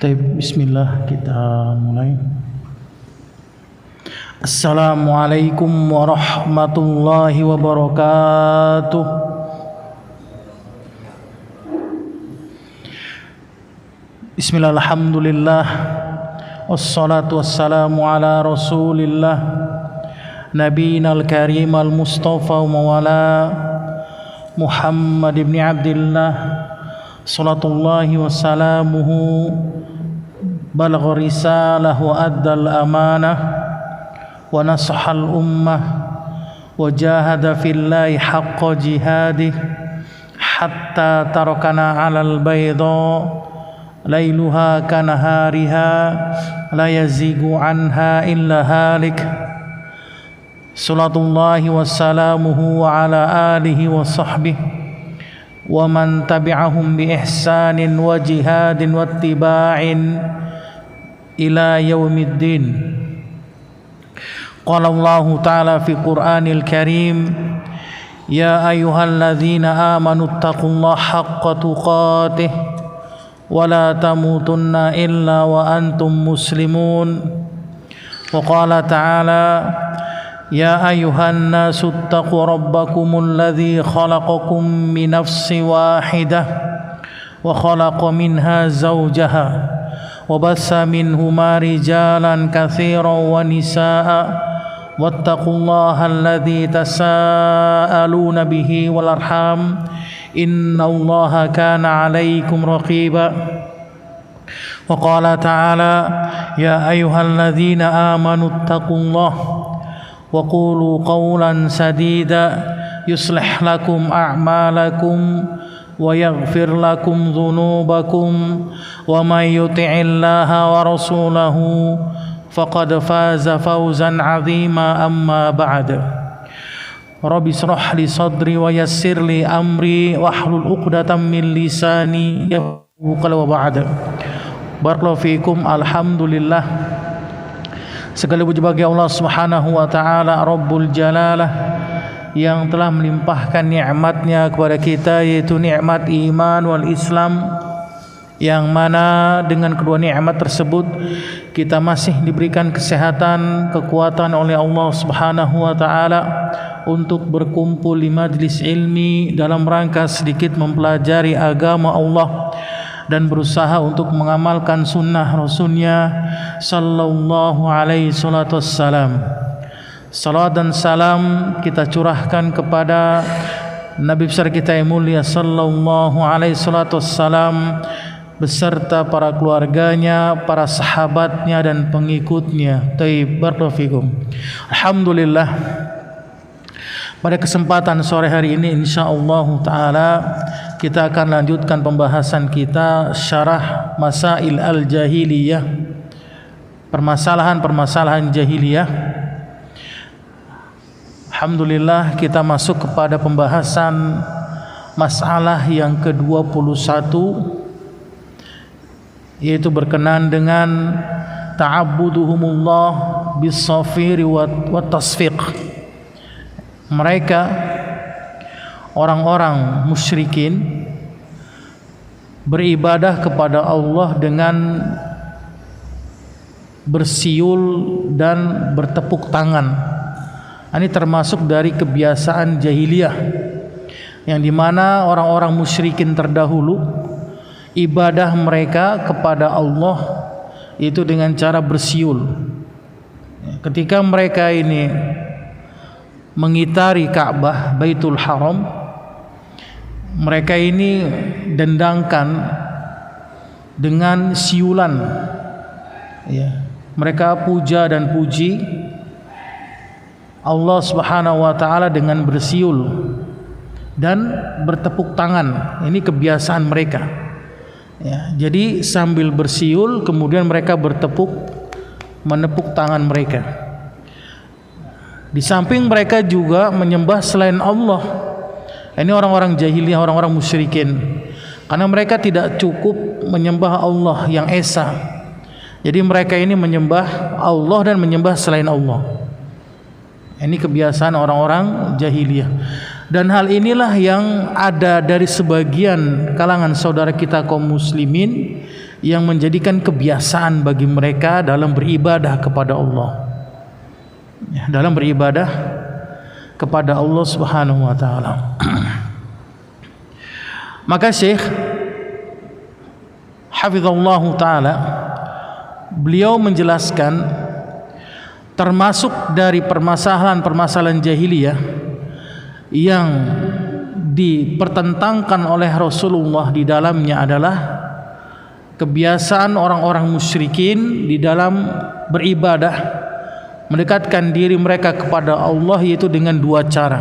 Bismillah, kita mulai. Assalamualaikum warahmatullahi wabarakatuh. Bismillah, alhamdulillah, wassalatu wassalamu ala rasulillah, nabiyina al-karim al-mustafa mawala Muhammad ibn Abdillah, salatullahi wassalamuhu, balagha risalah wa addal amanah wa nasahal ummah wa jahada fillahi haqqa jihadih hatta tarakana alal bayda lailuha kanahariha la yazigu anha illa halik. Salatullahi wassalamuhu wa ala alihi wa sahbihi wa man tabi'ahum bi ihsanin wa jihadin wa ittiba'in ila yaumiddin. Qala Allah ta'ala fi Qur'anil Karim, ya ayyuhalladzina amanu taqullaha haqqa tuqatih wa la tamutunna illa wa antum muslimun. Wa qala ta'ala, ya ayyuhan nasu ittaqu rabbakumul ladzi khalaqakum min nafsin wahidah wa khalaqa minha zawjaha wa bassa minhuma rijalan katsiran wa nisaa wattaqullaha alladzi tasaaluna bihi wal arham innallaha kana 'alaikum raqiba. Wa qala ta'ala, ya ayyuhalladzina amanu ittaqullaha wa qulu qawlan sadida yuslih lakum a'malakum wa yaghfir lakum dhunubakum wa may yuti'illaha wa rasulahu faqad faza fawzan 'azima. Amma ba'd. Rabbi shrah li sadri wa yassir li amri wahlul 'uqdatam min lisani yafqahu qawli. Wa ba'd. Barakallahu fikum. Alhamdulillah, segala puji bagi Allah Subhanahu wa taala Rabbul Jalalah yang telah melimpahkan nikmatnya kepada kita, yaitu nikmat iman wal Islam, yang mana dengan kedua nikmat tersebut kita masih diberikan kesehatan, kekuatan oleh Allah Subhanahu wa taala untuk berkumpul di majlis ilmi dalam rangka sedikit mempelajari agama Allah dan berusaha untuk mengamalkan sunnah Rasulnya sallallahu alaihi salatu wassalam. Salawat dan salam kita curahkan kepada Nabi besar kita yang mulia sallallahu alaihi salatu wassalam beserta para keluarganya, para sahabatnya dan pengikutnya. Barakallahu fikum. Alhamdulillah, pada kesempatan sore hari ini insyaallah taala kita akan lanjutkan pembahasan kita syarah Masail al-Jahiliyah, permasalahan-permasalahan jahiliyah. Alhamdulillah, kita masuk kepada pembahasan masalah yang ke-21, yaitu berkenaan dengan ta'abbuduhumullah bis-safiri wa tasfiq. Mereka orang-orang musyrikin beribadah kepada Allah dengan bersiul dan bertepuk tangan. Ini termasuk dari kebiasaan jahiliyah, yang dimana orang-orang musyrikin terdahulu ibadah mereka kepada Allah itu dengan cara bersiul. Ketika mereka ini mengitari Ka'bah, Baitul Haram, mereka ini dendangkan dengan siulan, ya. Mereka puja dan puji Allah Subhanahu wa taala dengan bersiul dan bertepuk tangan. Ini kebiasaan mereka, ya. Jadi sambil bersiul kemudian mereka menepuk tangan mereka. Di samping mereka juga menyembah selain Allah. Ini orang-orang jahiliyah, orang-orang musyrikin, karena mereka tidak cukup menyembah Allah yang esa. Jadi mereka ini menyembah Allah dan menyembah selain Allah. Ini kebiasaan orang-orang jahiliyah. Dan hal inilah yang ada dari sebagian kalangan saudara kita kaum muslimin yang menjadikan kebiasaan bagi mereka dalam beribadah kepada Allah. Dalam beribadah kepada Allah Subhanahu wa taala. Maka Syekh hafizallahu taala beliau menjelaskan termasuk dari permasalahan-permasalahan jahiliyah yang dipertentangkan oleh Rasulullah di dalamnya adalah kebiasaan orang-orang musyrikin di dalam beribadah, mendekatkan diri mereka kepada Allah, yaitu dengan dua cara.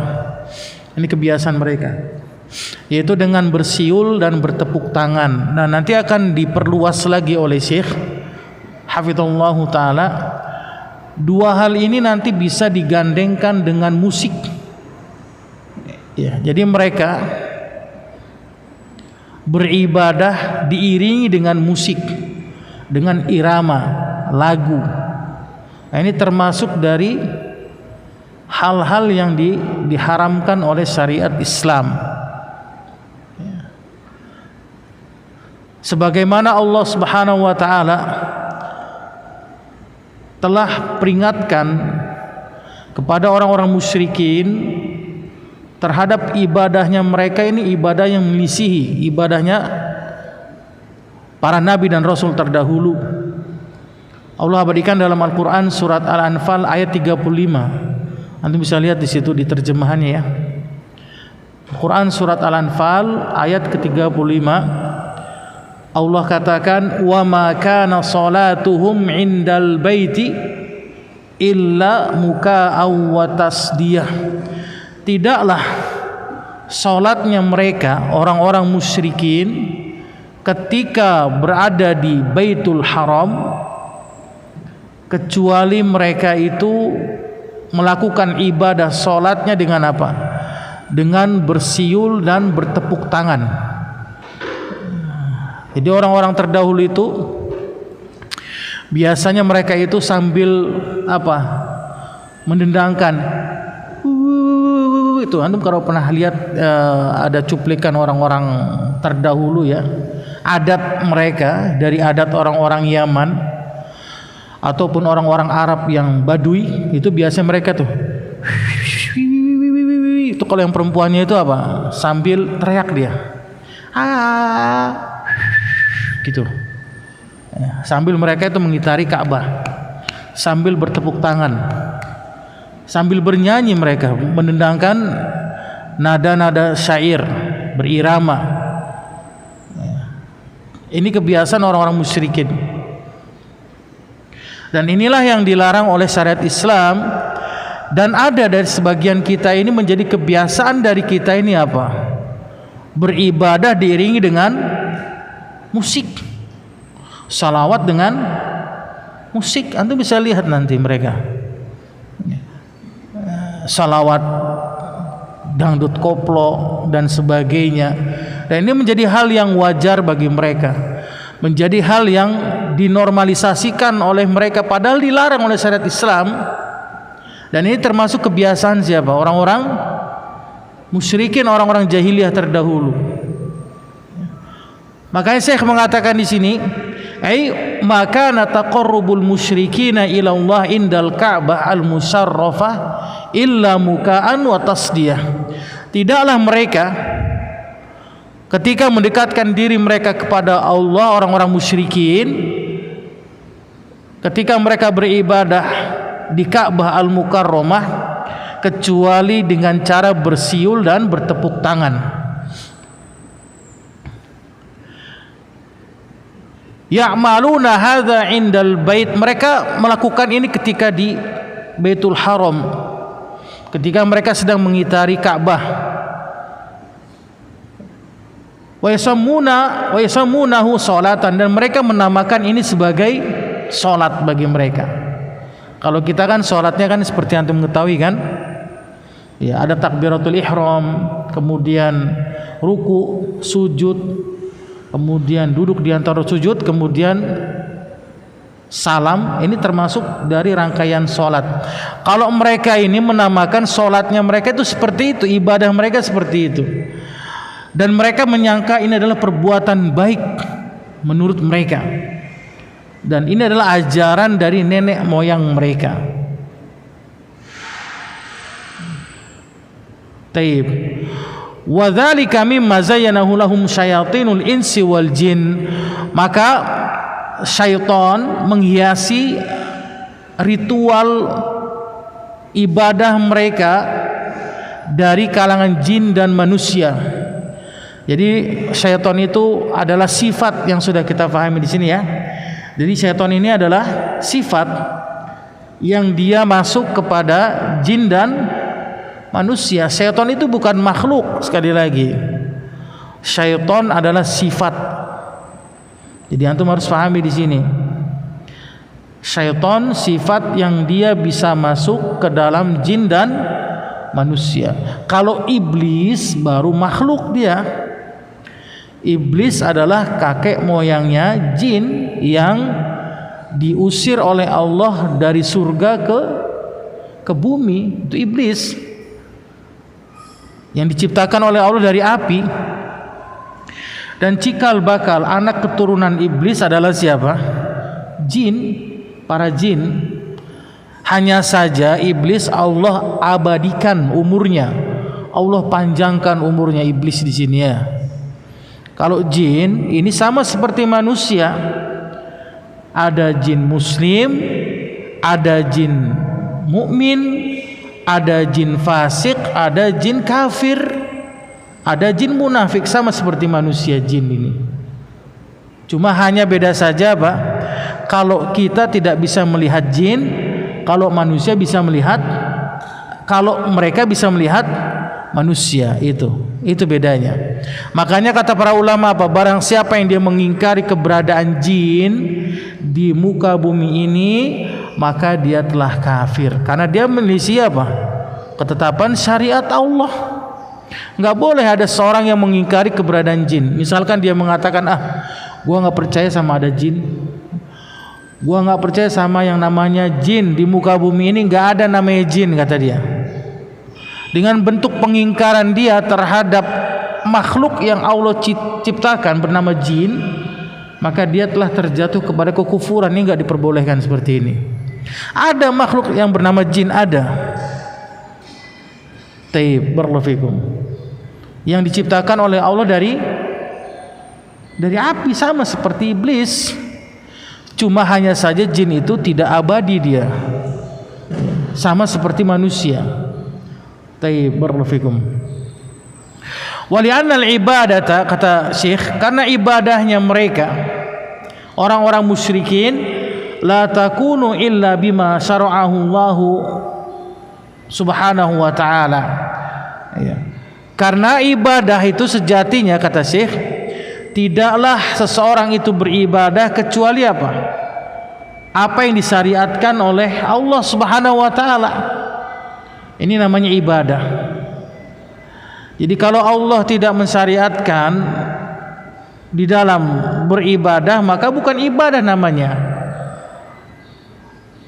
Ini kebiasaan mereka, yaitu dengan bersiul dan bertepuk tangan. Nah, nanti akan diperluas lagi oleh Syekh hafizallahu taala. Dua hal ini nanti bisa digandengkan dengan musik. Ya, jadi mereka beribadah diiringi dengan musik, dengan irama, lagu. Nah, ini termasuk dari hal-hal yang diharamkan oleh syariat Islam. Sebagaimana Allah Subhanahu wa taala telah peringatkan kepada orang-orang musyrikin terhadap ibadahnya mereka, ini ibadah yang melisihi ibadahnya para nabi dan rasul terdahulu. Allah abadikan dalam Al-Qur'an surat Al-Anfal ayat 35. Antum bisa lihat di situ di terjemahannya ya. Al-Qur'an surat Al-Anfal ayat ke-35. Allah katakan, "Wa ma kana salatuhum 'indal baiti illa muka'aw wa tasdiyah." Tidaklah salatnya mereka orang-orang musyrikin ketika berada di Baitul Haram kecuali mereka itu melakukan ibadah salatnya dengan apa? Dengan bersiul dan bertepuk tangan. Jadi orang-orang terdahulu itu biasanya mereka itu sambil apa? Mendendangkan. Itu antum kalau pernah lihat ada cuplikan orang-orang terdahulu ya, adat mereka dari adat orang-orang Yaman ataupun orang-orang Arab yang Badui, itu biasa mereka tuh itu kalau yang perempuannya itu apa, sambil teriak dia gitu ya, sambil mereka itu mengitari Ka'bah, sambil bertepuk tangan, sambil bernyanyi mereka mendendangkan nada-nada syair, berirama. Ini kebiasaan orang-orang musyrikin. Dan inilah yang dilarang oleh syariat Islam. Dan ada dari sebagian kita ini menjadi kebiasaan dari kita ini apa? Beribadah diiringi dengan musik, salawat dengan musik. Antum bisa lihat nanti mereka salawat, dangdut koplo dan sebagainya. Dan ini menjadi hal yang wajar bagi mereka, menjadi hal yang dinormalisasikan oleh mereka padahal dilarang oleh syariat Islam. Dan ini termasuk kebiasaan siapa? Orang-orang musyrikin, orang-orang jahiliyah terdahulu. Makanya Syekh mengatakan di sini, maka nataqarrubul musyrikina ila Allah indal Ka'bah al-musarrafah illa muka'an wa tasdiyah. Tidaklah mereka ketika mendekatkan diri mereka kepada Allah, orang-orang musyrikin, ketika mereka beribadah di Ka'bah al-Mukarramah, kecuali dengan cara bersiul dan bertepuk tangan. Ya'maluna hadza 'indal bait, mereka melakukan ini ketika di Baitul Haram, ketika mereka sedang mengitari Ka'bah. Wa yasammunahu salatan, dan mereka menamakan ini sebagai salat bagi mereka. Kalau kita kan salatnya kan seperti antum mengetahui kan? Ya, ada takbiratul ihram, kemudian ruku, sujud, kemudian duduk di antara sujud, kemudian salam ini termasuk dari rangkaian sholat. Kalau mereka ini menamakan sholatnya mereka itu seperti itu, ibadah mereka seperti itu, dan mereka menyangka ini adalah perbuatan baik menurut mereka, dan ini adalah ajaran dari nenek moyang mereka. Taib. Wa dzalika mimma zayyanahu lahum syayatinul insi wal jin. Maka syaitan menghiasi ritual ibadah mereka dari kalangan jin dan manusia. Jadi syaitan itu adalah sifat yang sudah kita pahami di sini ya. Jadi syaitan ini adalah sifat yang dia masuk kepada jin dan manusia. Syaitan itu bukan makhluk, sekali lagi. Syaitan adalah sifat. Jadi antum harus pahami di sini. Syaitan sifat yang dia bisa masuk ke dalam jin dan manusia. Kalau iblis baru makhluk dia. Iblis adalah kakek moyangnya jin yang diusir oleh Allah dari surga ke bumi. Itu iblis yang diciptakan oleh Allah dari api. Dan cikal bakal anak keturunan iblis adalah siapa? Jin, para jin. Hanya saja iblis Allah abadikan umurnya, Allah panjangkan umurnya iblis di sini ya. Kalau jin ini sama seperti manusia, ada jin muslim, ada jin mukmin, ada jin fasik, ada jin kafir, ada jin munafik, sama seperti manusia jin ini. Cuma hanya beda saja Pak, kalau kita tidak bisa melihat jin, kalau manusia bisa melihat, kalau mereka bisa melihat manusia, itu bedanya. Makanya kata para ulama apa, barang siapa yang dia mengingkari keberadaan jin di muka bumi ini, maka dia telah kafir, karena dia menyelisih apa? Ketetapan syariat Allah. Nggak boleh ada seorang yang mengingkari keberadaan jin. Misalkan dia mengatakan, gua nggak percaya sama ada jin, gua nggak percaya sama yang namanya jin di muka bumi ini, nggak ada namanya jin, kata dia. Dengan bentuk pengingkaran dia terhadap makhluk yang Allah ciptakan bernama jin, maka dia telah terjatuh kepada kekufuran. Ini nggak diperbolehkan seperti ini. Ada makhluk yang bernama jin, ada. Taib, barakallahu yang diciptakan oleh Allah dari api, sama seperti iblis. Cuma hanya saja jin itu tidak abadi, dia sama seperti manusia. Taib, barakallahu wali'anna al-ibadata, kata Syekh, karena ibadahnya mereka orang-orang musyrikin, la takunu illa bima syara'ahu Allahu subhanahu wa ta'ala ya. Karena ibadah itu sejatinya, kata Syekh, tidaklah seseorang itu beribadah kecuali apa? Apa yang disyariatkan oleh Allah subhanahu wa ta'ala. Ini namanya ibadah. Jadi kalau Allah tidak mensyariatkan di dalam beribadah, maka bukan ibadah namanya.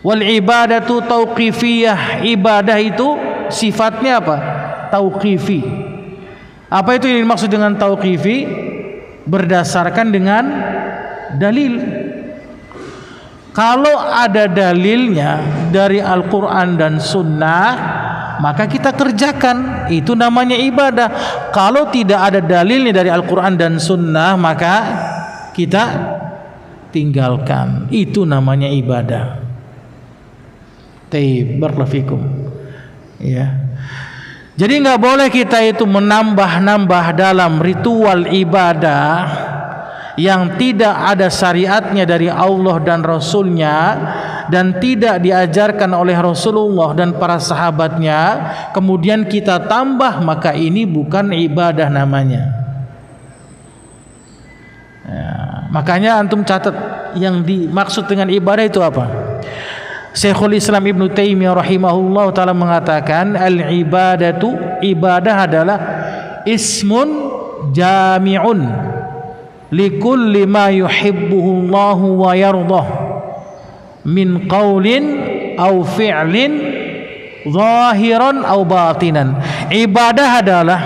Wal ibadatu tauqifiyah, ibadah itu sifatnya apa? Tauqifi. Apa itu yang dimaksud dengan tauqifi? Berdasarkan dengan dalil. Kalau ada dalilnya dari Al-Quran dan Sunnah, maka kita kerjakan, itu namanya ibadah. Kalau tidak ada dalilnya dari Al-Quran dan Sunnah, maka kita tinggalkan, itu namanya ibadah. Taib, barakallahu fikum. Ya. Jadi nggak boleh kita itu menambah-nambah dalam ritual ibadah yang tidak ada syariatnya dari Allah dan Rasulnya, dan tidak diajarkan oleh Rasulullah dan para sahabatnya, kemudian kita tambah, maka ini bukan ibadah namanya. Ya, makanya antum catat yang dimaksud dengan ibadah itu apa. Syekhul Islam Ibnu Taimiyah rahimahullah ta'ala mengatakan, al-ibadatu, ibadah adalah ismun jami'un likulli ma yuhibbuhu Allahu wa yardah. min qaulin au fi'lin zahiran au batinan. Ibadah adalah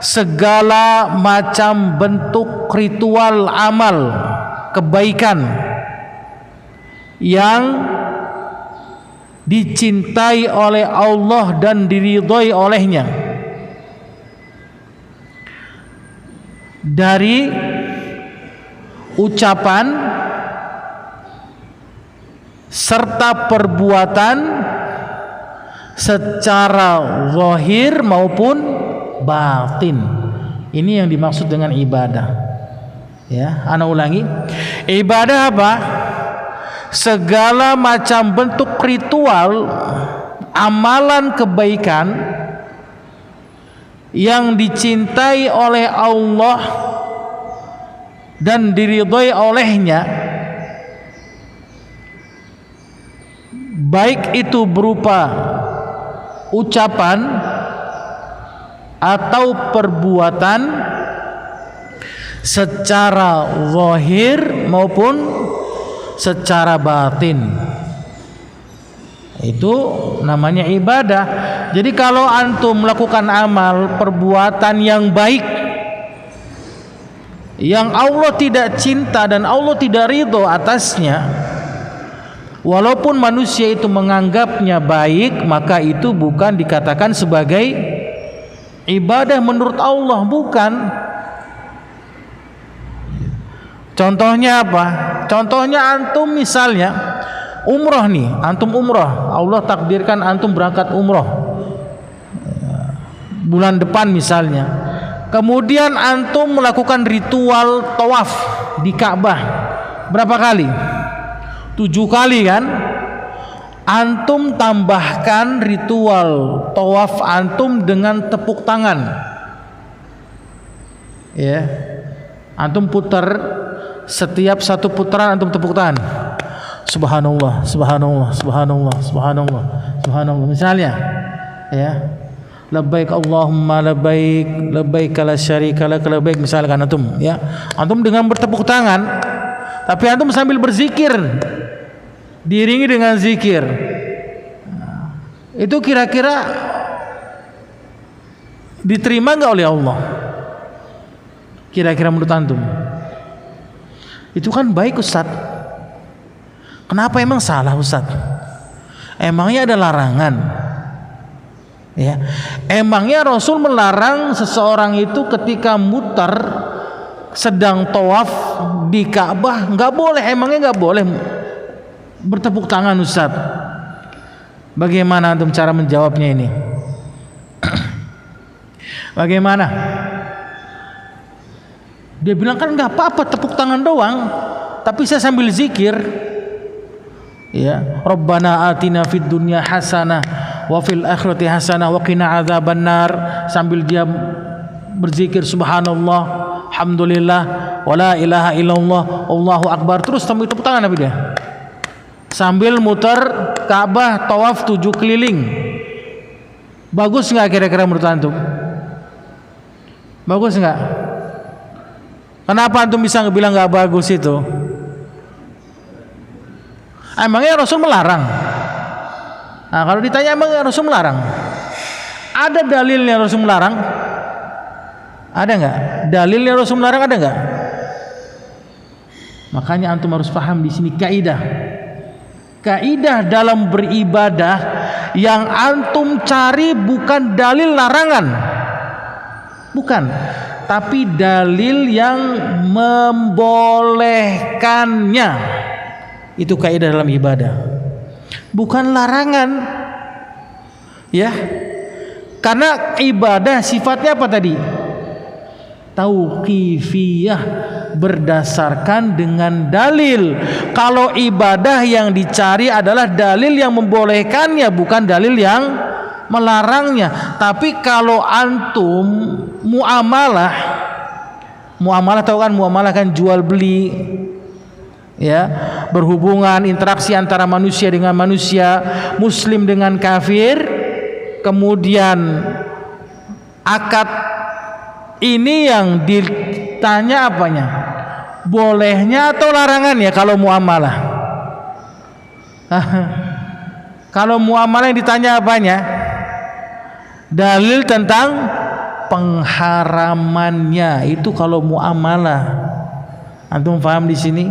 segala macam bentuk ritual amal kebaikan yang dicintai oleh Allah dan diridhoi olehnya, dari ucapan serta perbuatan secara zahir maupun batin. Ini yang dimaksud dengan ibadah. Ya, ana ulangi. Ibadah apa? Segala macam bentuk ritual amalan kebaikan yang dicintai oleh Allah dan diridhoi olehnya, baik itu berupa ucapan atau perbuatan secara zahir maupun secara batin. Itu namanya ibadah. Jadi kalau antum melakukan amal perbuatan yang baik yang Allah tidak cinta dan Allah tidak ridho atasnya, walaupun manusia itu menganggapnya baik, maka itu bukan dikatakan sebagai ibadah menurut Allah, bukan. Contohnya apa? Contohnya antum misalnya umroh nih, antum umroh, Allah takdirkan antum berangkat umroh bulan depan misalnya. Kemudian antum melakukan ritual tawaf di Ka'bah. Berapa kali? 7 kali kan? Antum tambahkan ritual tawaf antum dengan tepuk tangan. Ya. Antum putar, setiap satu putaran antum tepuk tangan. Subhanallah, subhanallah, subhanallah, subhanallah, subhanallah. Misalnya, ya. Labbaik Allahumma labbaik, labbaik la syarika lak, labbaik, misalkan antum, ya. Antum dengan bertepuk tangan, tapi antum sambil berzikir, diiringi dengan zikir. Itu kira-kira diterima enggak oleh Allah? Kira-kira menurut antum? Itu kan baik, Ustaz. Kenapa emang salah, Ustaz? Emangnya ada larangan? Ya, emangnya Rasul melarang seseorang itu ketika mutar sedang tawaf di Ka'bah nggak boleh? Emangnya nggak boleh bertepuk tangan, Ustaz? Bagaimana antum cara menjawabnya ini? Bagaimana? Dia bilang kan nggak apa-apa tepuk tangan doang, tapi saya sambil zikir. Ya, Rabbana atina fid dunya hasanah wa fil akhirati hasanah wa qina adzabannar, sambil dia berzikir subhanallah, alhamdulillah, wala ilaha illallah, Allahu akbar, terus sambil tepuk tangan Nabi dia. Sambil muter Ka'bah tawaf 7 keliling. Bagus enggak kira-kira menurut antum? Bagus enggak? Kenapa antum bisa bilang enggak bagus itu? Emangnya Rasul melarang? Nah, kalau ditanya emangnya Rasul melarang? Ada dalilnya Rasul melarang? Ada enggak? Dalilnya Rasul melarang ada enggak? Makanya antum harus paham di sini kaidah. Kaidah dalam beribadah yang antum cari bukan dalil larangan. Bukan, tapi dalil yang membolehkannya. Itu kaidah dalam ibadah, bukan larangan. Ya, karena ibadah sifatnya apa tadi? Tauqifiyah, berdasarkan dengan dalil. Kalau ibadah yang dicari adalah dalil yang membolehkannya, bukan dalil yang melarangnya. Tapi kalau antum muamalah tahu kan, muamalah kan jual beli, ya, berhubungan interaksi antara manusia dengan manusia, muslim dengan kafir, kemudian akad ini yang ditanya apanya? Bolehnya atau larangannya kalau muamalah? Kalau muamalah yang ditanya apanya? Dalil tentang pengharamannya. Itu kalau muamalah. Antum paham di sini?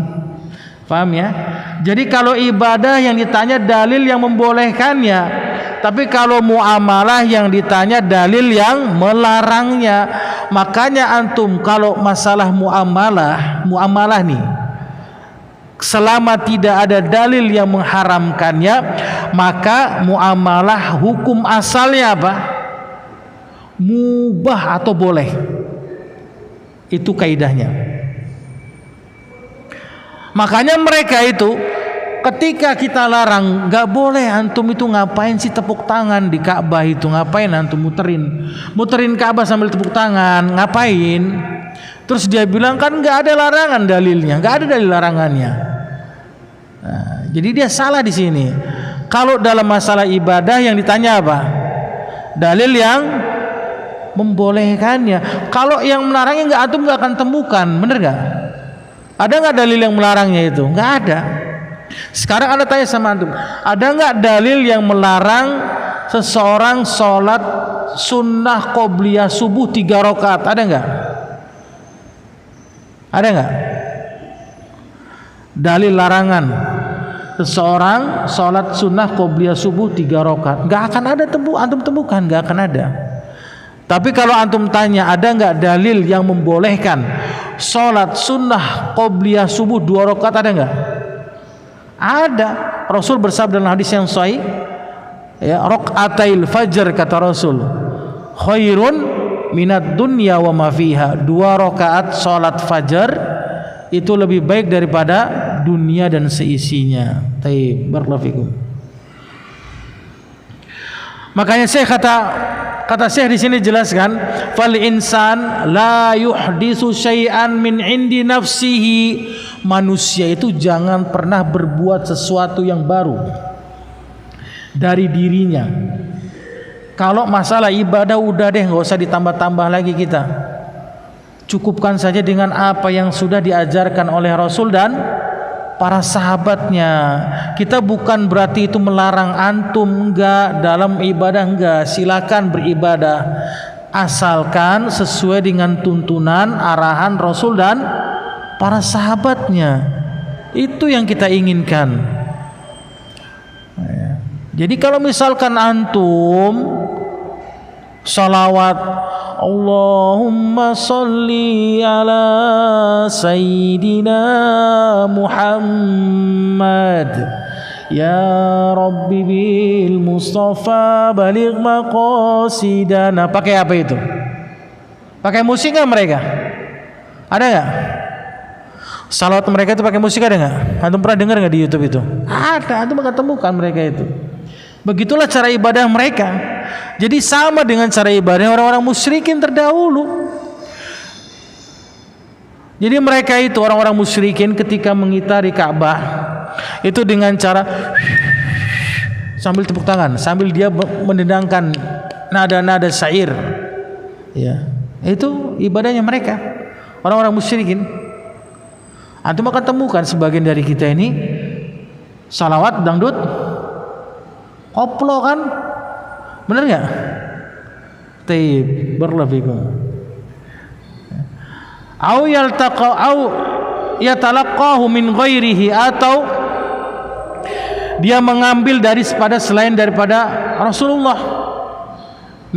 Paham ya? Jadi kalau ibadah yang ditanya dalil yang membolehkannya, tapi kalau muamalah yang ditanya dalil yang melarangnya. Makanya antum kalau masalah muamalah nih, selama tidak ada dalil yang mengharamkannya, maka muamalah hukum asalnya apa? Mubah atau boleh. Itu kaidahnya. Makanya mereka itu ketika kita larang, nggak boleh antum itu ngapain sih tepuk tangan di Ka'bah itu, ngapain antum muterin Ka'bah sambil tepuk tangan, ngapain? Terus dia bilang kan nggak ada larangan dalilnya, nggak ada dalil larangannya. Nah, jadi dia salah di sini. Kalau dalam masalah ibadah yang ditanya apa? Dalil yang membolehkannya. Kalau yang melarangnya nggak, antum nggak akan temukan, bener nggak? Ada nggak dalil yang melarangnya itu? Nggak ada. Sekarang Anda tanya sama antum, ada nggak dalil yang melarang seseorang sholat sunnah qobliyah subuh 3 rakaat? Ada nggak? Ada nggak? Dalil larangan seseorang sholat sunnah qobliyah subuh 3 rakaat? Nggak akan ada, antum temukan, nggak akan ada. Tapi kalau antum tanya, ada nggak dalil yang membolehkan sholat sunnah qobliyah subuh 2 rakaat? Ada nggak? Ada. Rasul bersabda dalam hadis yang sahih, ya, raqatail fajr kata Rasul, khairun minad dunya wa ma fiha. 2 rakaat salat fajar itu lebih baik daripada dunia dan seisinya. Taib, barakallahu fikum. Makanya kata Syekh di sini jelaskan, fal insan la yuhdisu syai'an min indi nafsihi. Manusia itu jangan pernah berbuat sesuatu yang baru dari dirinya. Kalau masalah ibadah udah deh, nggak usah ditambah-tambah lagi kita. Cukupkan saja dengan apa yang sudah diajarkan oleh Rasul dan para sahabatnya. Kita bukan berarti itu melarang antum, enggak, dalam ibadah enggak, silakan beribadah asalkan sesuai dengan tuntunan arahan Rasul dan para sahabatnya. Itu yang kita inginkan. Jadi kalau misalkan antum salawat Allahumma salli ala Sayyidina Muhammad ya Rabbi bil Mustafa baligh maqasidana, pakai apa itu? Pakai musik nggak mereka? Ada nggak? Salawat mereka itu pakai musik, ada nggak? Antum pernah dengar nggak di YouTube itu? Ada, antum akan temukan mereka itu. Begitulah cara ibadah mereka. Jadi sama dengan cara ibadah orang-orang musyrikin terdahulu. Jadi mereka itu orang-orang musyrikin ketika mengitari Ka'bah itu dengan cara sambil tepuk tangan, sambil dia mendendangkan nada-nada syair. Ya, itu ibadahnya mereka, orang-orang musyrikin. Antum akan temukan sebagian dari kita ini salawat dangdut koplo kan, bener nggak? Taib, berlebihan. Au yaltaqa au yatalaqahu min ghairihi, atau dia mengambil daripada selain daripada Rasulullah,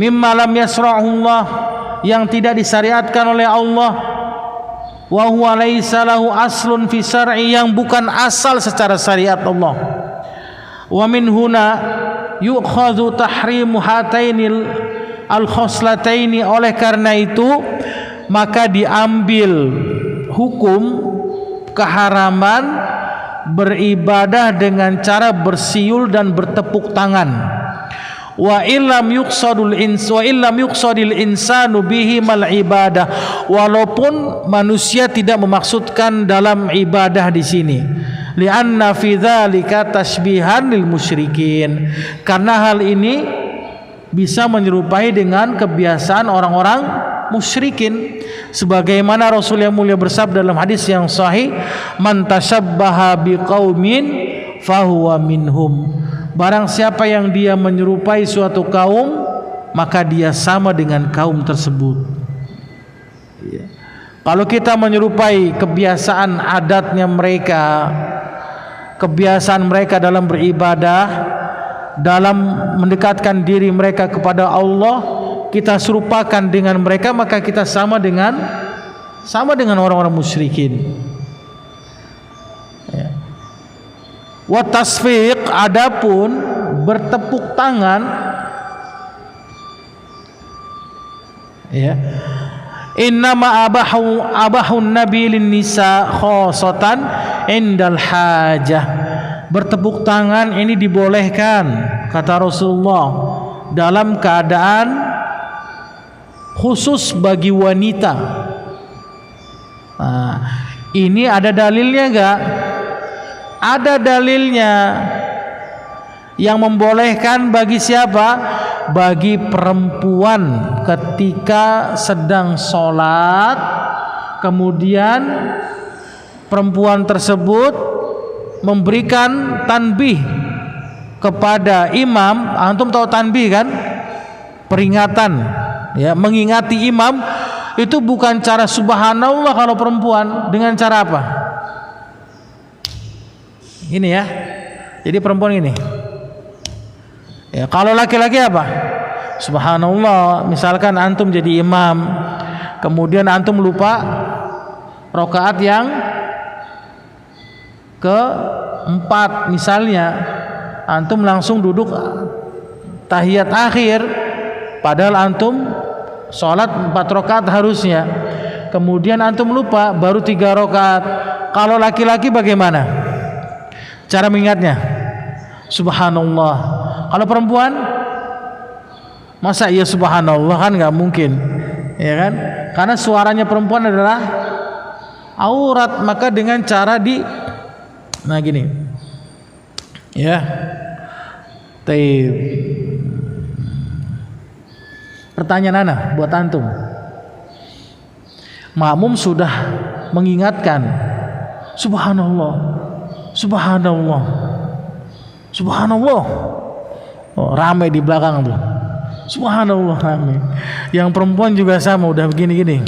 mimma lam yasra'ullah, yang tidak disyariatkan oleh Allah, wa huwa laisa lahu aslun fi syar'i, yang bukan asal secara syariat Allah. Wa min huna yu'khadhu tahrimu hatainil al-khoslataini, oleh karena itu maka diambil hukum keharaman beribadah dengan cara bersiul dan bertepuk tangan. Wa illam yuqsadul insanu bihi mal ibadah, walaupun manusia tidak memaksudkan dalam ibadah di sini. Li'anna fi dzalika tashbihan lil musyrikin, karena hal ini bisa menyerupai dengan kebiasaan orang-orang musyrikin. Sebagaimana Rasul yang mulia bersabda dalam hadis yang sahih, man tashabbaha biqaumin fahuwa minhum. Barang siapa yang dia menyerupai suatu kaum, maka dia sama dengan kaum tersebut. Ya. Kalau kita menyerupai kebiasaan adatnya mereka, kebiasaan mereka dalam beribadah, dalam mendekatkan diri mereka kepada Allah, kita serupakan dengan mereka, maka kita sama dengan orang-orang musyrikin. Ya. Wa tasfiq, adapun bertepuk tangan, ya, innama abahun nabi lin nisa khosatan indal hajah. Bertepuk tangan ini dibolehkan, kata Rasulullah, dalam keadaan khusus bagi wanita. Nah, ini ada dalilnya enggak? Ada dalilnya yang membolehkan bagi siapa? Bagi perempuan ketika sedang sholat, kemudian perempuan tersebut memberikan tanbih kepada imam. Antum tahu tanbih kan? Peringatan, ya, mengingati imam. Itu bukan cara subhanallah kalau perempuan. Dengan cara apa? Ini ya. Jadi perempuan ini. Ya, kalau laki-laki apa? Subhanallah. Misalkan antum jadi imam, kemudian antum lupa rakaat yang keempat misalnya, antum langsung duduk tahiyat akhir, padahal antum sholat 4 rakaat harusnya, kemudian antum lupa baru 3 rakaat. Kalau laki-laki bagaimana cara mengingatnya? Subhanallah. Kalau perempuan, masa iya subhanallah? Kan nggak mungkin, ya kan? Karena suaranya perempuan adalah aurat, maka dengan cara nah gini, ya. Pertanyaan ana buat antum. Makmum sudah mengingatkan subhanallah, subhanallah, subhanallah. Oh, ramai di belakang tuh. Subhanallah, ramai. Yang perempuan juga sama, udah begini-gini.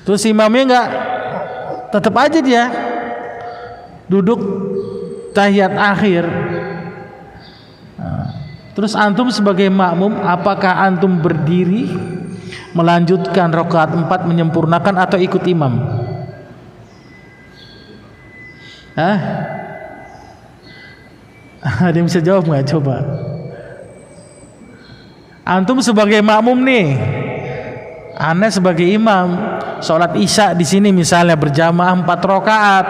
Terus imamnya enggak, tetap aja dia duduk tahiyat akhir. Terus antum sebagai makmum, apakah antum berdiri melanjutkan rakaat 4 menyempurnakan atau ikut imam? Hah? Ada yang bisa jawab nggak? Coba. Antum sebagai makmum nih, ana sebagai imam, sholat isya di sini misalnya berjamaah 4 rakaat.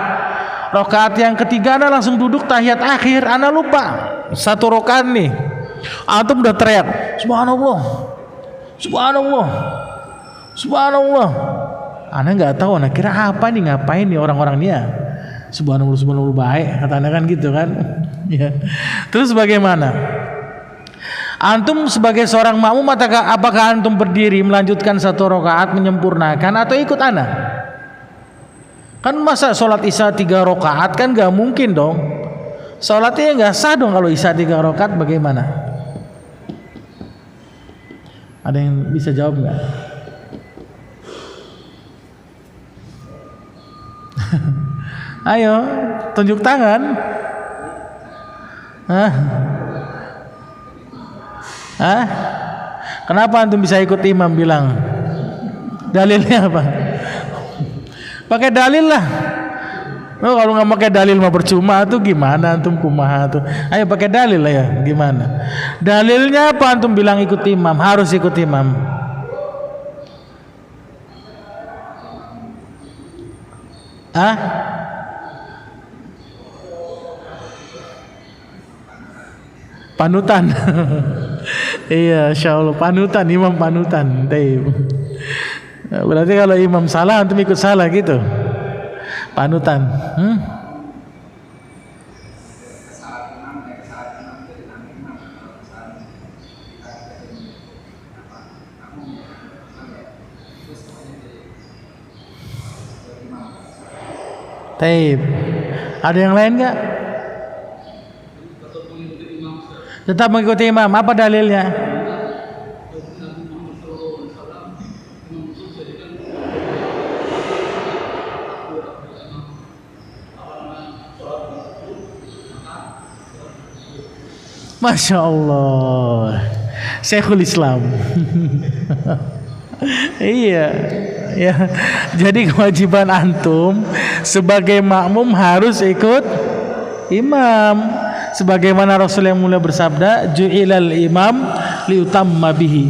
Rakaat yang ketiga ana langsung duduk tahiyat akhir, ana lupa 1 rakaat nih. Antum udah teriak subhanallah, subhanallah, subhanallah. Ana nggak tahu, ana kira apa nih, ngapain nih orang-orang dia. Subhanallah, subhanallah, baik kata ana kan gitu kan. Ya. Terus bagaimana? Antum sebagai seorang makmum, apakah antum berdiri melanjutkan 1 rakaat menyempurnakan atau ikut ana? Kan masa sholat isya 3 rakaat kan nggak mungkin dong. Sholatnya nggak sah dong kalau isya 3 rakaat. Bagaimana? Ada yang bisa jawab nggak? Ayo, tunjuk tangan. Hah? Hah? Kenapa antum bisa ikut imam bilang? Dalilnya apa? Pakai dalil lah. Oh, kalau nggak pakai dalil mah percuma tuh, gimana antum kumaha tuh? Ayo pakai dalil lah ya, gimana? Dalilnya apa antum bilang ikut imam? Harus ikut imam. Ah? Panutan. Iya, insyaallah panutan, imam panutan. Berarti kalau imam salah antum ikut salah gitu. Panutan. Taib. Ada yang lain enggak? Tetap mengikuti imam. Apa dalilnya? Masya Allah, Syekhul Islam. Iya, ya. Jadi kewajiban antum sebagai makmum harus ikut imam. Sebagaimana Rasul yang mulia bersabda, ju'ilal imam liutamma bihi.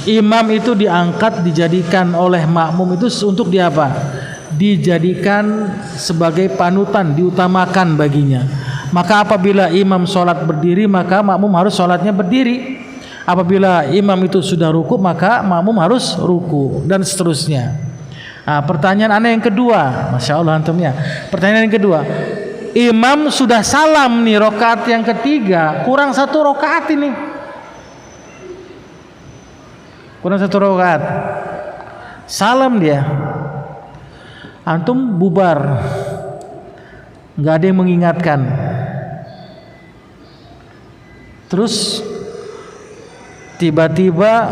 Imam itu diangkat, dijadikan oleh makmum itu untuk diapa? Dijadikan sebagai panutan, diutamakan baginya. Maka apabila imam sholat berdiri, maka makmum harus sholatnya berdiri. Apabila imam itu sudah ruku, maka makmum harus ruku, dan seterusnya. Nah, pertanyaan aneh yang kedua, Masya Allah antumnya. Pertanyaan yang kedua, imam sudah salam nih rokaat yang ketiga, kurang 1 rokaat ini. Kurang 1 rokaat. Salam dia. Antum bubar. Nggak ada yang mengingatkan. Terus tiba-tiba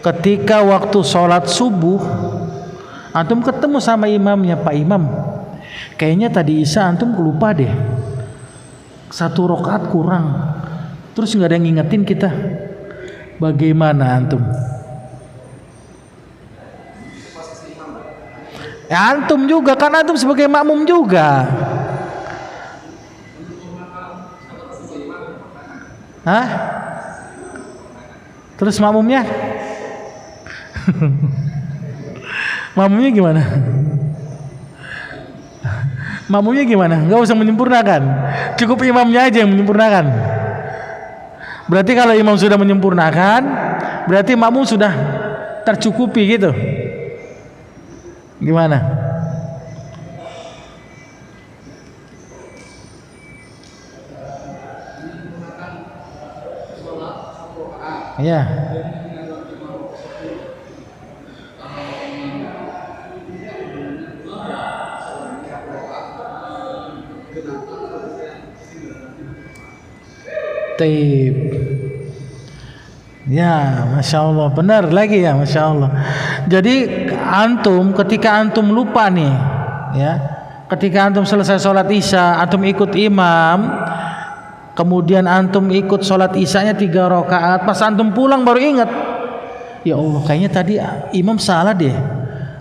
ketika waktu sholat subuh, antum ketemu sama imamnya, Pak Imam, kayaknya tadi Isya antum lupa deh, 1 rokaat kurang. Terus nggak ada yang ngingetin kita. Bagaimana antum? Ya antum juga, kan antum sebagai makmum juga. Hah? Terus makmumnya? Makmumnya gimana? Makmumnya gimana? Gak usah menyempurnakan, cukup imamnya aja yang menyempurnakan. Berarti kalau imam sudah menyempurnakan, berarti makmum sudah tercukupi gitu. Gimana? Ya. Taib. Ya, Masya Allah, benar lagi ya, Masya Allah. Jadi antum ketika antum lupa nih, ya, ketika antum selesai sholat isya, antum ikut imam, kemudian antum ikut sholat isyanya 3 rakaat, pas antum pulang baru ingat, ya Allah, kayaknya tadi imam salah deh,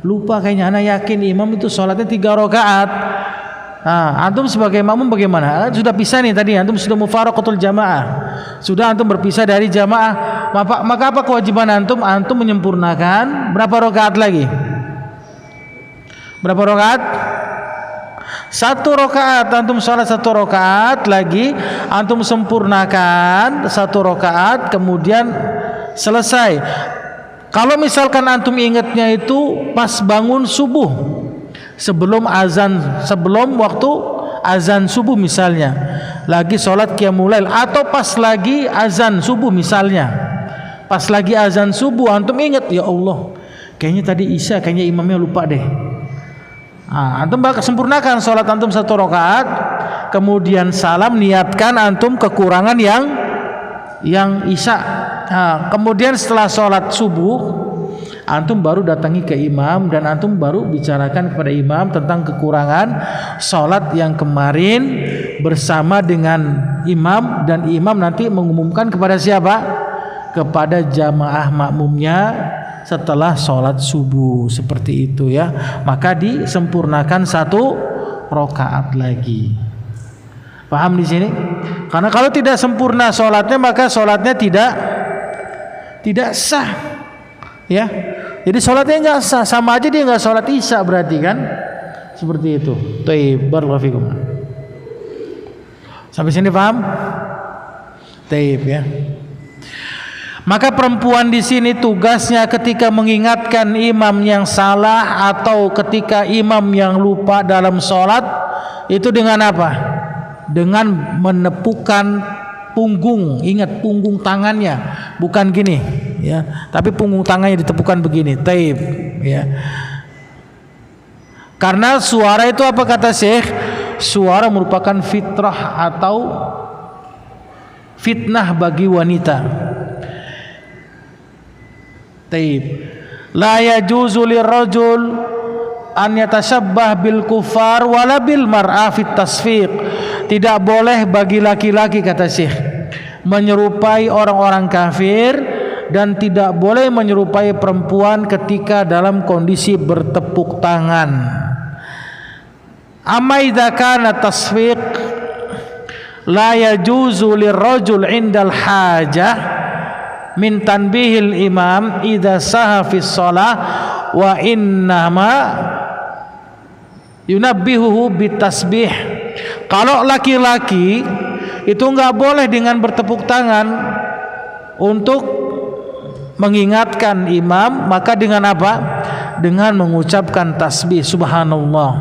lupa kayaknya, anak yakin imam itu sholatnya 3 rakaat. Nah, antum sebagai makmum bagaimana? Sudah pisah nih tadi, antum sudah mufaraqatul jamaah, sudah antum berpisah dari jamaah. Maka apa kewajiban antum? Antum menyempurnakan berapa rakaat lagi? Berapa rakaat? 1 rakaat. Antum sholat 1 rakaat lagi, antum sempurnakan 1 rakaat, kemudian selesai. Kalau misalkan antum ingatnya itu pas bangun subuh, sebelum azan, sebelum waktu azan subuh misalnya, lagi sholat qiyamul lail, atau pas lagi azan subuh misalnya, pas lagi azan subuh antum ingat, ya Allah, kayaknya tadi isya, kayaknya imamnya lupa deh. Nah, antum bakal sempurnakan sholat antum 1 rakaat, kemudian salam, niatkan antum kekurangan yang isya. Nah, kemudian setelah sholat subuh antum baru datangi ke imam dan antum baru bicarakan kepada imam tentang kekurangan sholat yang kemarin bersama dengan imam, dan imam nanti mengumumkan kepada siapa? Kepada jamaah makmumnya setelah sholat subuh, seperti itu ya. Maka disempurnakan 1 rakaat lagi. Paham di sini? Karena kalau tidak sempurna sholatnya, maka sholatnya tidak sah, ya. Jadi sholatnya nggak sah, sama aja dia nggak sholat isya berarti kan? Seperti itu. Taib, barakallahu fikum. Sampai sini paham? Taib ya. Maka perempuan di sini tugasnya ketika mengingatkan imam yang salah atau ketika imam yang lupa dalam sholat itu dengan apa? Dengan menepukan punggung. Ingat, punggung tangannya, bukan gini ya, tapi punggung tangannya ditepukan begini. Taib ya. Karena suara itu apa kata Syekh? Suara merupakan fitrah atau fitnah bagi wanita. Taib. La yajuzu lirrajul an yatashabbah bil kufar wala bil mar'a fit tasfiq. Tidak boleh bagi laki-laki, kata Syekh, menyerupai orang-orang kafir, dan tidak boleh menyerupai perempuan ketika dalam kondisi bertepuk tangan. Amma idza kana tasfiq la yajuzu lirrajul indal hajah min tanbihil imam idza saha fi shalah wa innama yunabbihuhu bitasbih. Kalau laki-laki itu enggak boleh dengan bertepuk tangan untuk mengingatkan imam, maka dengan apa? Dengan mengucapkan tasbih subhanallah.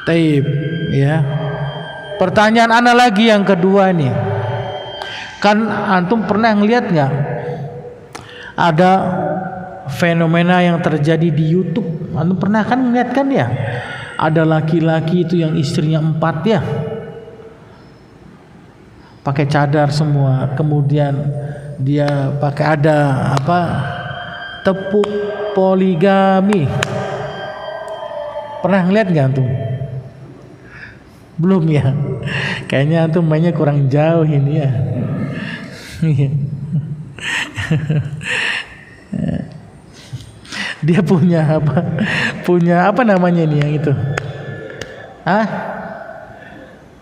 Taib, ya. Pertanyaan ana lagi yang kedua nih. Kan antum pernah ngelihat nggak ada fenomena yang terjadi di YouTube? Antum pernah kan ngeliat kan ya? Ada laki-laki itu yang istrinya 4 ya, pakai cadar semua, kemudian dia pakai ada apa, tepuk poligami. Pernah ngeliat nggak antum? Belum ya? Kayaknya antum mainnya kurang jauh ini ya. Dia punya apa? Punya apa namanya ini yang itu?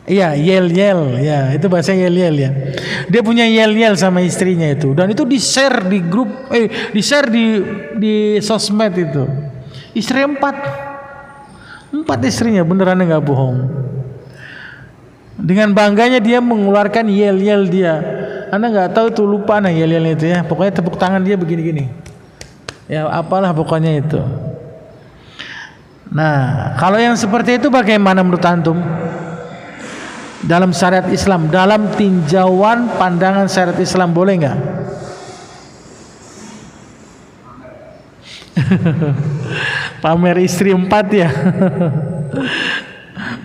Iya, yel-yel ya, itu bahasa yel-yel ya. Dia punya yel-yel sama istrinya itu, dan itu di-share di grup, di-share di sosmed itu. Istri 4 istrinya, beneran nggak bohong. Dengan bangganya dia mengeluarkan yel-yel dia. Anda nggak tahu tuh, lupa nah yel-yel itu ya. Pokoknya tepuk tangan dia begini-gini. Ya apalah pokoknya itu. Nah, kalau yang seperti itu bagaimana menurut antum? Dalam syariat Islam, dalam tinjauan pandangan syariat Islam, boleh nggak? Pamer istri 4 ya.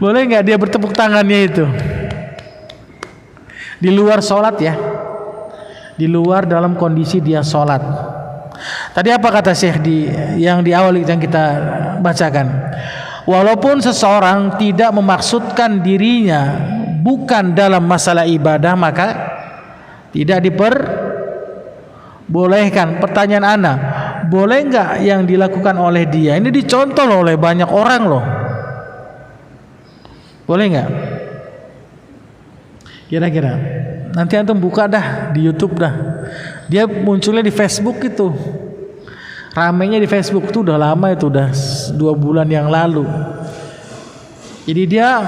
Boleh nggak dia bertepuk tangannya itu di luar sholat ya, di luar dalam kondisi dia sholat? Tadi apa kata Syekh yang di awal yang kita bacakan? Walaupun seseorang tidak memaksudkan dirinya bukan dalam masalah ibadah, maka tidak diperbolehkan. Pertanyaan ana, boleh nggak yang dilakukan oleh dia? Ini dicontoh oleh banyak orang loh. Boleh nggak? Kira-kira nanti antum buka dah di YouTube dah. Dia munculnya di Facebook itu. Ramenya di Facebook tuh udah lama, itu udah 2 bulan yang lalu. Jadi dia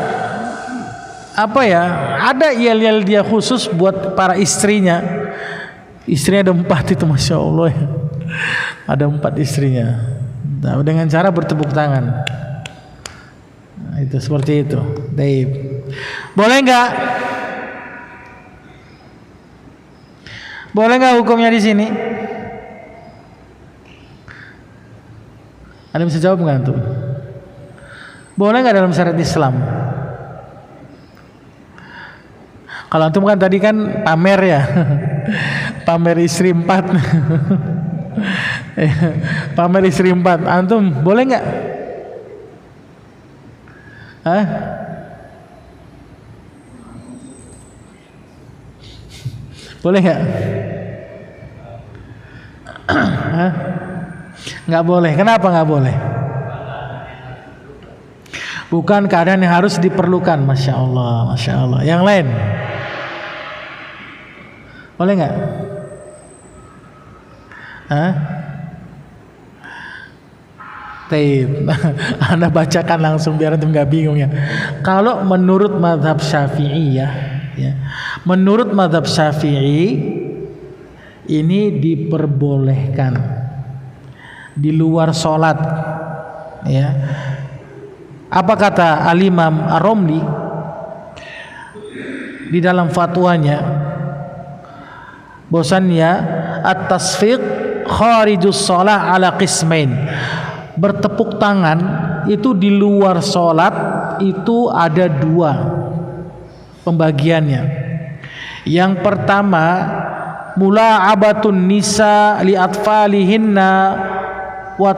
apa ya? Ada yel-yel dia khusus buat para istrinya. Istrinya ada 4 itu, masya Allah ya. Ada 4 istrinya. Nah, dengan cara bertepuk tangan. Nah, itu seperti itu. Baik. Boleh nggak? Boleh nggak hukumnya di sini? Anda bisa jawab nggak tuh? Boleh nggak dalam syariat Islam? Kalau antum kan tadi kan pamer ya, pamer istri 4, pamer istri 4. Antum boleh nggak? Boleh nggak? Nggak boleh. Kenapa nggak boleh? Bukan keadaan yang harus diperlukan. Masya Allah, masya Allah. Yang lain, boleh nggak? Anda bacakan langsung biar antum nggak bingung ya. Kalau menurut mazhab Syafi'i ya, menurut mazhab Syafi'i ini diperbolehkan di luar sholat ya. Apa kata Al-Imam Ar-Romli di dalam fatwanya? Bahwasannya at-tasfiq kharijus shalah ala qismain. Bertepuk tangan itu di luar sholat itu ada 2 pembagiannya. Yang pertama, mula'abatun nisa li atfalihinna wa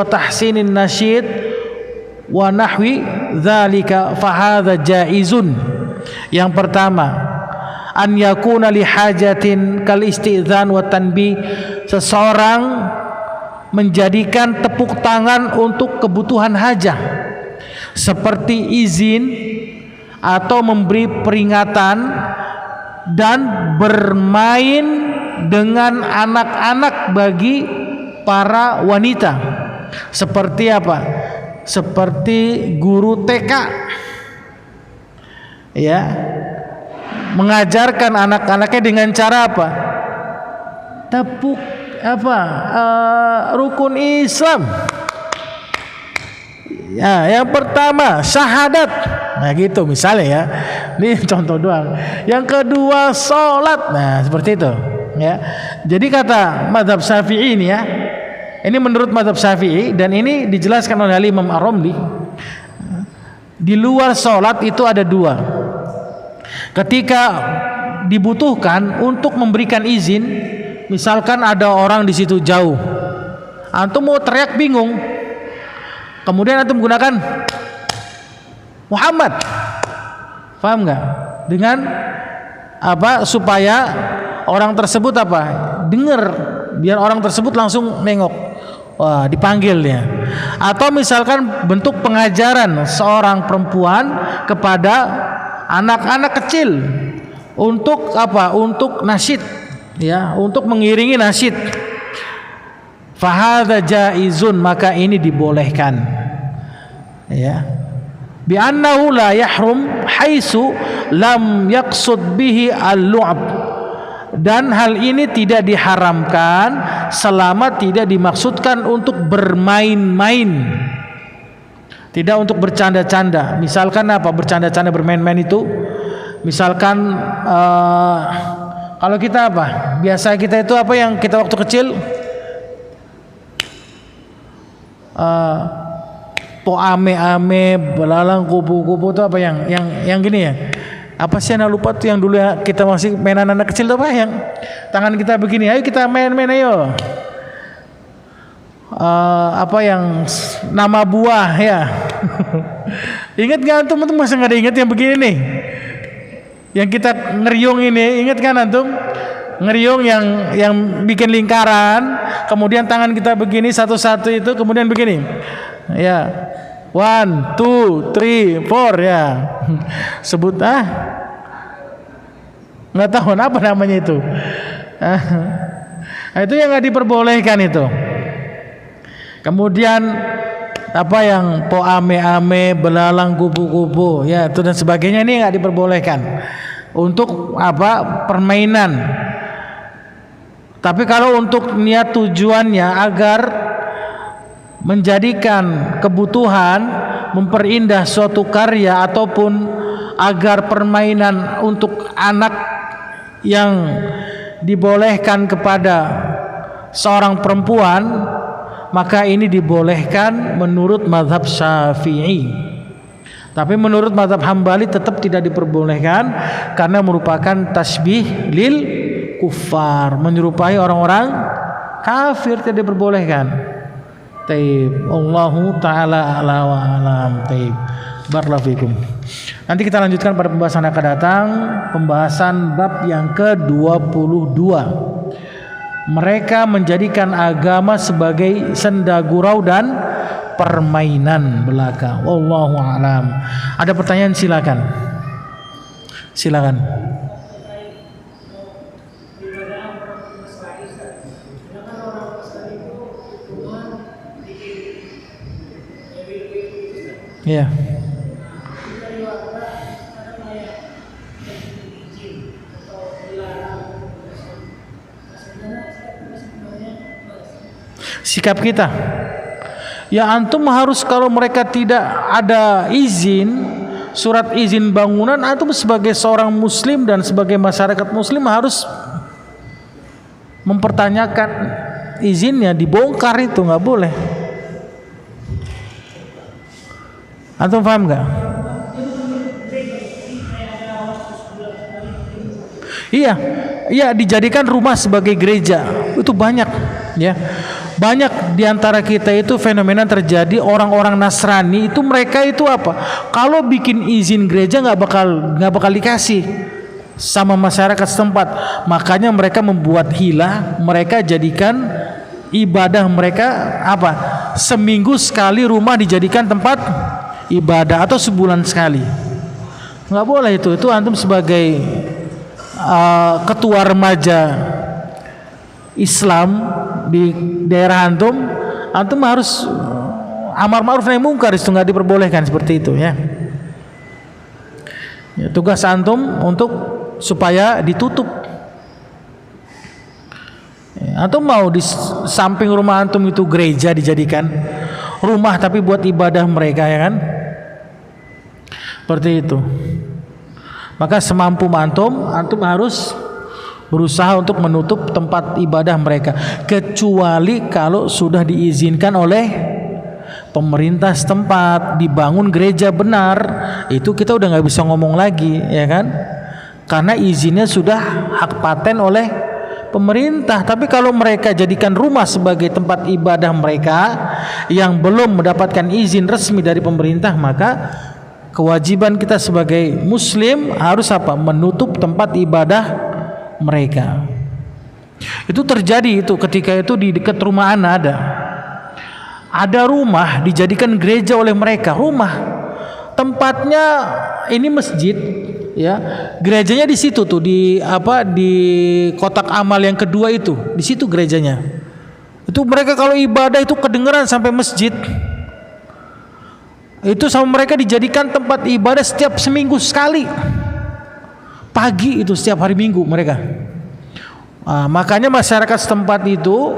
tahsinin nasyid wa nahwi dzalika fa hadza jaizun. Yang pertama, an yakuna li hajatin kal istidzan wa tanbih, seseorang menjadikan tepuk tangan untuk kebutuhan hajah seperti izin atau memberi peringatan dan bermain dengan anak-anak bagi para wanita. Seperti apa? Seperti guru TK, ya, mengajarkan anak-anaknya dengan cara apa? Tepuk rukun Islam. Ya, yang pertama syahadat. Nah, gitu misalnya ya. Ini contoh doang. Yang kedua sholat. Nah, seperti itu, ya. Jadi kata mazhab Syafi'i ini ya. Ini menurut mazhab Syafi'i dan ini dijelaskan oleh Imam Ar-Ramli. Di luar sholat itu ada dua. Ketika dibutuhkan untuk memberikan izin, misalkan ada orang di situ jauh, antum mau teriak bingung, kemudian antum menggunakan Muhammad, paham nggak? Dengan apa? Supaya orang tersebut apa? Dengar, biar orang tersebut langsung nengok, wah dipanggil dia. Atau misalkan bentuk pengajaran seorang perempuan kepada anak-anak kecil untuk apa? Untuk nasyid, ya, untuk mengiringi nasyid. Fahadza jaizun, maka ini dibolehkan, ya. Bi annahu la yahrum haitsu lam yaqsud bihi al-lu'ab, dan hal ini tidak diharamkan selama tidak dimaksudkan untuk bermain-main, tidak untuk bercanda-canda. Misalkan apa? Bercanda-canda, bermain-main itu misalkan kalau kita apa? Biasa kita itu apa yang kita waktu kecil po ame-ame, belalang kupu-kupu itu apa yang gini ya? Apa sih, anak lupa tuh yang dulu ya kita masih mainan anak kecil tuh apa yang tangan kita begini, ayo kita main-main ayo. Apa yang nama buah ya? Ingat gak antum? Antum masih nggak ada ingat yang begini nih? Yang kita ngeriung ini, ingat kan antum? Ngeriung yang bikin lingkaran, kemudian tangan kita begini satu-satu itu, kemudian begini. Ya, 1, 2, 3, 4 ya. Sebut nggak tahu apa namanya itu. Itu yang nggak diperbolehkan itu. Kemudian apa yang po ame-ame, belalang kupu-kupu, ya itu dan sebagainya, ini nggak diperbolehkan untuk apa? Permainan. Tapi kalau untuk niat tujuannya agar menjadikan kebutuhan, memperindah suatu karya, ataupun agar permainan untuk anak yang dibolehkan kepada seorang perempuan, maka ini dibolehkan menurut mazhab Syafi'i. Tapi menurut mazhab Hambali tetap tidak diperbolehkan karena merupakan tasbih lil kufar, menyerupai orang-orang kafir, tidak diperbolehkan. Taib, Allahu ta'ala a'la wa a'lam. Taib, barakallahu fikum. Nanti kita lanjutkan pada pembahasan akan datang, pembahasan bab yang ke-22. Mereka menjadikan agama sebagai senda gurau dan permainan belaka. Wallahu a'lam. Ada pertanyaan, silakan. Silakan. Ya. Sikap kita, ya antum harus, kalau mereka tidak ada izin, surat izin bangunan, antum sebagai seorang muslim dan sebagai masyarakat muslim harus mempertanyakan izinnya, dibongkar itu nggak boleh. Antum paham nggak? Iya, iya, dijadikan rumah sebagai gereja. Itu banyak, ya. Banyak diantara kita itu fenomena terjadi, orang-orang Nasrani itu mereka itu apa? Kalau bikin izin gereja nggak bakal dikasih sama masyarakat setempat. Makanya mereka membuat hilah, mereka jadikan ibadah mereka apa? Seminggu sekali rumah dijadikan tempat ibadah atau sebulan sekali. Nggak boleh itu antum sebagai ketua remaja Islam di daerah antum harus amar ma'ruf nahi mungkar, itu nggak diperbolehkan seperti itu, ya. Ya, tugas antum untuk supaya ditutup. Ya, antum mau di samping rumah antum itu gereja dijadikan rumah tapi buat ibadah mereka, ya kan? Seperti itu. Maka semampu antum harus berusaha untuk menutup tempat ibadah mereka, kecuali kalau sudah diizinkan oleh pemerintah setempat, dibangun gereja benar, itu kita udah nggak bisa ngomong lagi, ya kan? Karena izinnya sudah hak paten oleh pemerintah. Tapi kalau mereka jadikan rumah sebagai tempat ibadah mereka yang belum mendapatkan izin resmi dari pemerintah, maka kewajiban kita sebagai muslim harus apa? Menutup tempat ibadah mereka. Itu terjadi itu ketika itu di dekat rumah ana ada rumah dijadikan gereja oleh mereka. Rumah tempatnya ini masjid, ya. Gerejanya di situ tuh, di kotak amal yang kedua itu, di situ gerejanya. Itu mereka kalau ibadah itu kedengeran sampai masjid. Itu sama mereka dijadikan tempat ibadah setiap seminggu sekali. Pagi itu setiap hari Minggu mereka. Makanya masyarakat setempat itu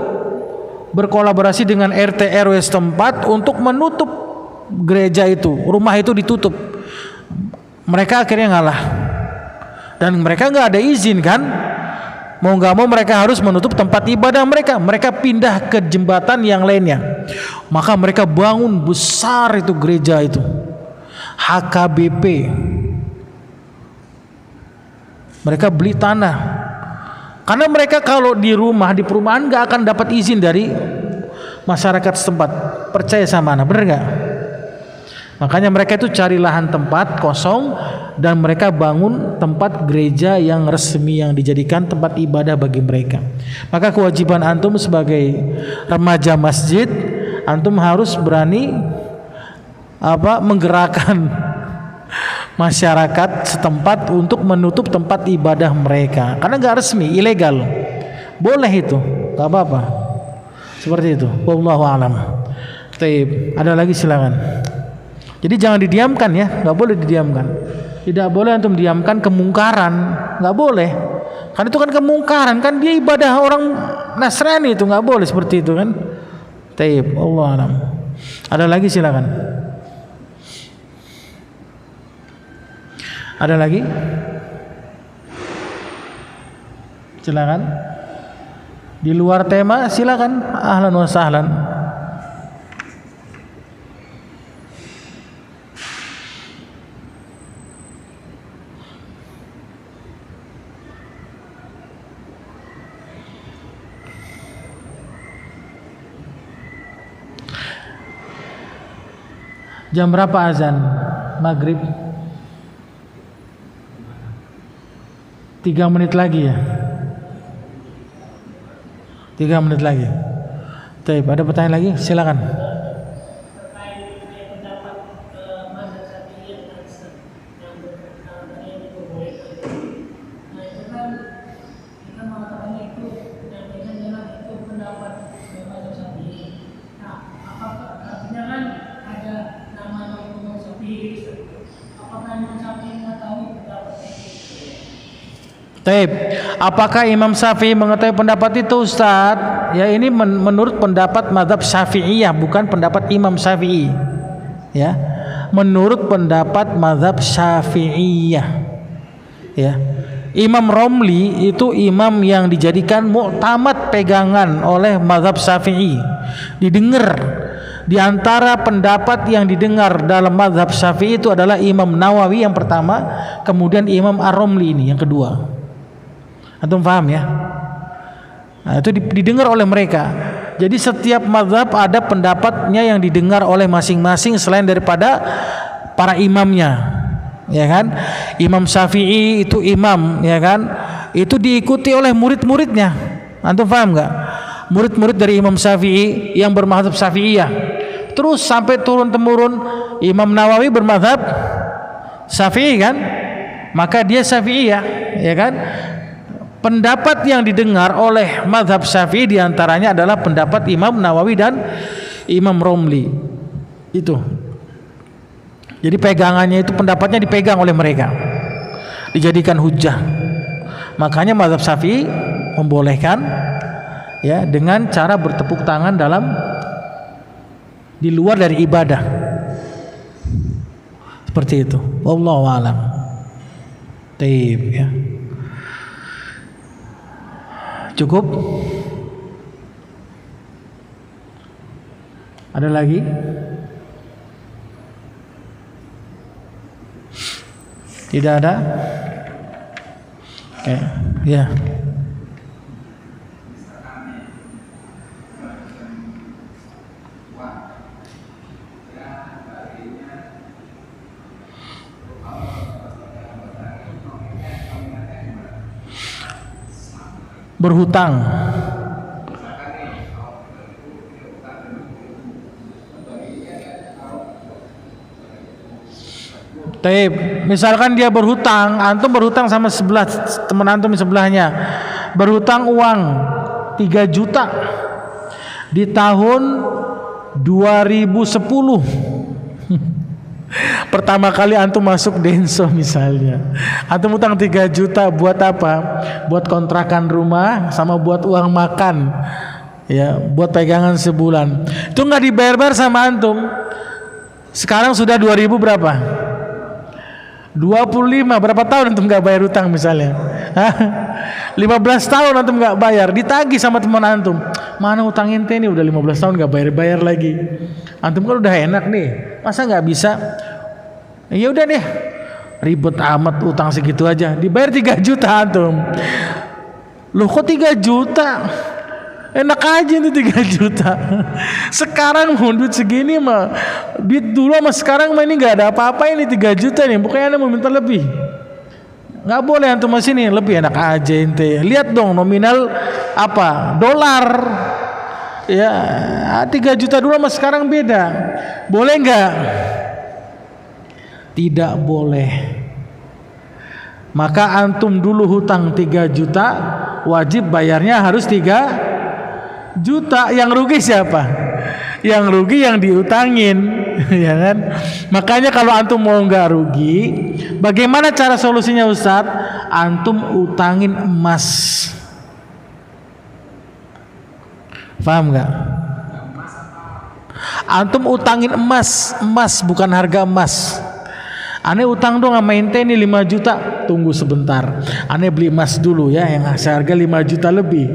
berkolaborasi dengan RT RW setempat untuk menutup gereja itu. Rumah itu ditutup. Mereka akhirnya ngalah. Dan mereka nggak ada izin kan. Mau nggak mau mereka harus menutup tempat ibadah mereka. Mereka pindah ke jembatan yang lainnya. Maka mereka bangun besar itu gereja itu, HKBP. Mereka beli tanah. Karena mereka kalau di rumah, di perumahan nggak akan dapat izin dari masyarakat setempat. Percaya sama anak, bener nggak? Makanya mereka itu cari lahan tempat kosong dan mereka bangun tempat gereja yang resmi yang dijadikan tempat ibadah bagi mereka. Maka kewajiban antum sebagai remaja masjid, antum harus berani menggerakkan masyarakat setempat untuk menutup tempat ibadah mereka. Karena nggak resmi, ilegal. Boleh itu, nggak apa-apa. Seperti itu. Wallahu a'lam. Baik, ada lagi silakan. Jadi jangan didiamkan ya, nggak boleh didiamkan. Tidak boleh antum diamkan kemungkaran, nggak boleh. Karena itu kan kemungkaran, kan dia ibadah orang Nasrani, itu nggak boleh seperti itu kan. Taib, Allah alam. Ada lagi silakan. Ada lagi? Silakan. Di luar tema silakan. Ahlan wa sahlan. Jam berapa azan? Maghrib? 3 menit lagi ya? 3 menit lagi. Baik, ada pertanyaan lagi? Silakan. Taib. Apakah Imam Syafi'i mengetahui pendapat itu, Ustaz? Ya, ini menurut pendapat mazhab Syafi'iyah, bukan pendapat Imam Syafi'i. Ya. Menurut pendapat mazhab Syafi'iyah. Ya. Imam Romli itu imam yang dijadikan mu'tamad pegangan oleh mazhab Syafi'i. Didengar. Di antara pendapat yang didengar dalam mazhab Syafi'i itu adalah Imam Nawawi yang pertama, kemudian Imam Ar-Romli ini yang kedua. Antum paham ya? Nah, itu didengar oleh mereka. Jadi setiap mazhab ada pendapatnya yang didengar oleh masing-masing selain daripada para imamnya, ya kan? Imam Syafi'i itu imam, ya kan? Itu diikuti oleh murid-muridnya. Antum paham nggak? Murid-murid dari Imam Syafi'i yang bermazhab Syafi'iyah. Terus sampai turun temurun Imam Nawawi bermazhab Syafi'i kan? Maka dia Syafi'iyah, ya kan? Pendapat yang didengar oleh mazhab Syafi'i diantaranya adalah pendapat Imam Nawawi dan Imam Romli. Itu. Jadi pegangannya itu pendapatnya dipegang oleh mereka, dijadikan hujah. Makanya mazhab Syafi'i membolehkan ya dengan cara bertepuk tangan di luar dari ibadah. Seperti itu. Wallahu a'lam. Taib ya. Cukup? Ada lagi? Tidak ada? Oke, ya. Berhutang. Misalkan dia berhutang, antum berhutang sama sebelah teman antum di sebelahnya, berhutang uang 3 juta di tahun 2010. Pertama kali antum masuk Denso misalnya, antum utang 3 juta buat apa? Buat kontrakan rumah sama buat uang makan, ya, buat pegangan sebulan. Itu nggak dibayar-bayar sama antum. Sekarang sudah 2000 berapa? 25. Berapa tahun antum nggak bayar utang misalnya? 15 tahun antum nggak bayar, ditagih sama teman antum. Mana utang ente nih, udah 15 tahun nggak bayar lagi. Antum kan udah enak nih, masa nggak bisa? Ya udah deh, ribet amat utang segitu aja, dibayar 3 juta antum. Loh kok 3 juta? Enak aja itu 3 juta. Sekarang duit segini mah, duit dulu sama sekarang mah ini nggak ada apa-apa, ini 3 juta nih, bukannya anda mau minta lebih. Nggak boleh antum masih nih, lebih enak aja ente. Lihat dong nominal apa? Dolar. Ya, 3 juta dulu sama sekarang beda. Boleh nggak? Tidak boleh. Maka antum dulu hutang 3 juta, wajib bayarnya harus 3 juta. Yang rugi siapa? Yang rugi yang diutangin, ya kan? Makanya kalau antum mau nggak rugi, bagaimana cara solusinya Ustadz? Antum utangin emas. Paham nggak? Antum utangin emas, bukan harga emas. Ane utang dong sama ente ini 5 juta, tunggu sebentar. Ane beli emas dulu ya, yang seharga 5 juta lebih.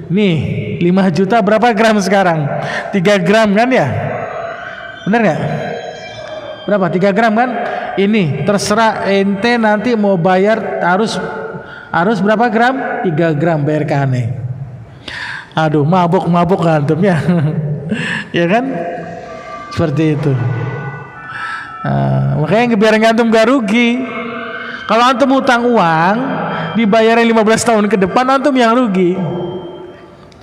Nih 5 juta berapa gram sekarang? 3 gram kan ya? Bener gak? Berapa? 3 gram kan? Ini terserah ente nanti mau bayar harus berapa gram? 3 gram bayar ke ane. Aduh, mabuk antum ya. Ya kan? Seperti itu. Makanya biar antum gak rugi. Kalau antum utang uang dibayarin 15 tahun ke depan, antum yang rugi.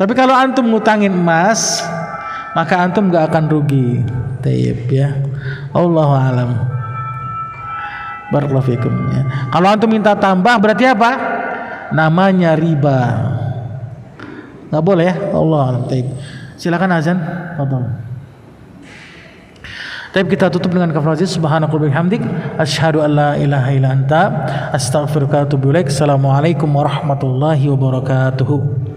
Tapi kalau antum ngutangin emas, maka antum gak akan rugi. Taib ya. Allahu a'lam. Barakallahu fikum ya. Kalau antum minta tambah berarti apa? Namanya riba. Gak boleh ya. Allahu a'lam. Taib. Silakan azan. Fadhal. Taib, kita tutup dengan kafaratul majlis. Subhanakallahumma bihamdik, asyhadu an la ilaha illa anta, astaghfiruka wa atubu ilaik. Assalamualaikum warahmatullahi wabarakatuh.